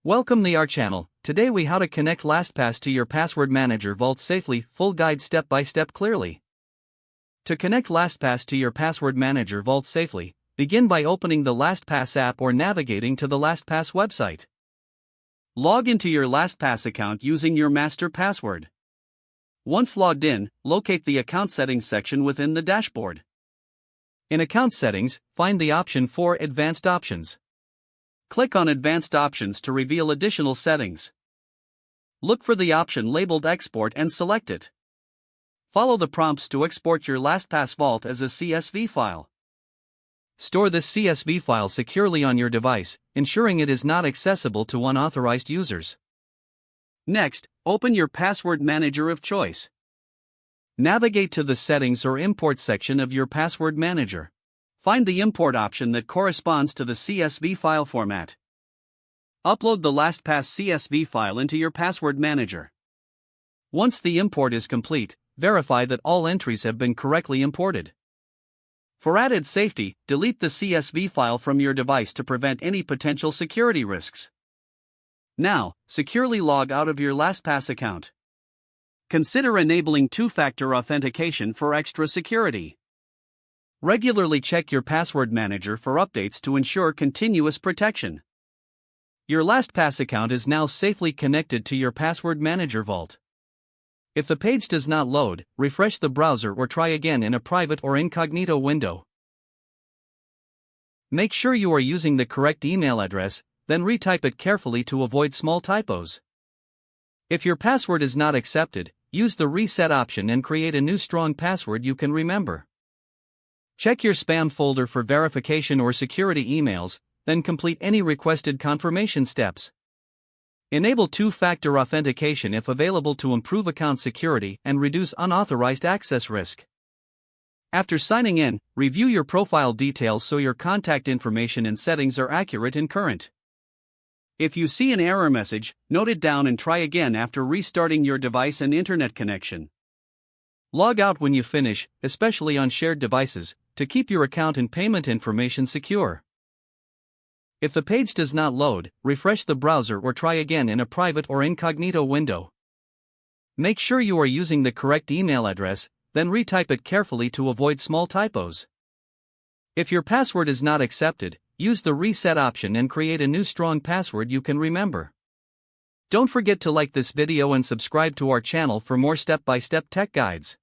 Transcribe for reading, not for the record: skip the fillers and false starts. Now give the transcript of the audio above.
Welcome to our channel. Today we how to connect LastPass to your password manager vault safely, full guide step by step clearly. To connect LastPass to your password manager vault safely, begin by opening the LastPass app or navigating to the LastPass website. Log into your LastPass account using your master password. Once logged in, locate the account settings section within the dashboard. In account settings, find the option for Advanced Options. Click on Advanced Options to reveal additional settings. Look for the option labeled Export and select it. Follow the prompts to export your LastPass vault as a CSV file. Store this CSV file securely on your device, ensuring it is not accessible to unauthorized users. Next, open your password manager of choice. Navigate to the Settings or Import section of your password manager. Find the import option that corresponds to the CSV file format. Upload the LastPass CSV file into your password manager. Once the import is complete, verify that all entries have been correctly imported. For added safety, delete the CSV file from your device to prevent any potential security risks. Now, securely log out of your LastPass account. Consider enabling two-factor authentication for extra security. Regularly check your password manager for updates to ensure continuous protection. Your LastPass account is now safely connected to your password manager vault. If the page does not load, refresh the browser or try again in a private or incognito window. Make sure you are using the correct email address, then retype it carefully to avoid small typos. If your password is not accepted, use the reset option and create a new strong password you can remember. Check your spam folder for verification or security emails, then complete any requested confirmation steps. Enable two-factor authentication if available to improve account security and reduce unauthorized access risk. After signing in, review your profile details so your contact information and settings are accurate and current. If you see an error message, note it down and try again after restarting your device and internet connection. Log out when you finish, especially on shared devices, to keep your account and payment information secure. If the page does not load, refresh the browser or try again in a private or incognito window. Make sure you are using the correct email address, then retype it carefully to avoid small typos. If your password is not accepted, use the reset option and create a new strong password you can remember. Don't forget to like this video and subscribe to our channel for more step-by-step tech guides.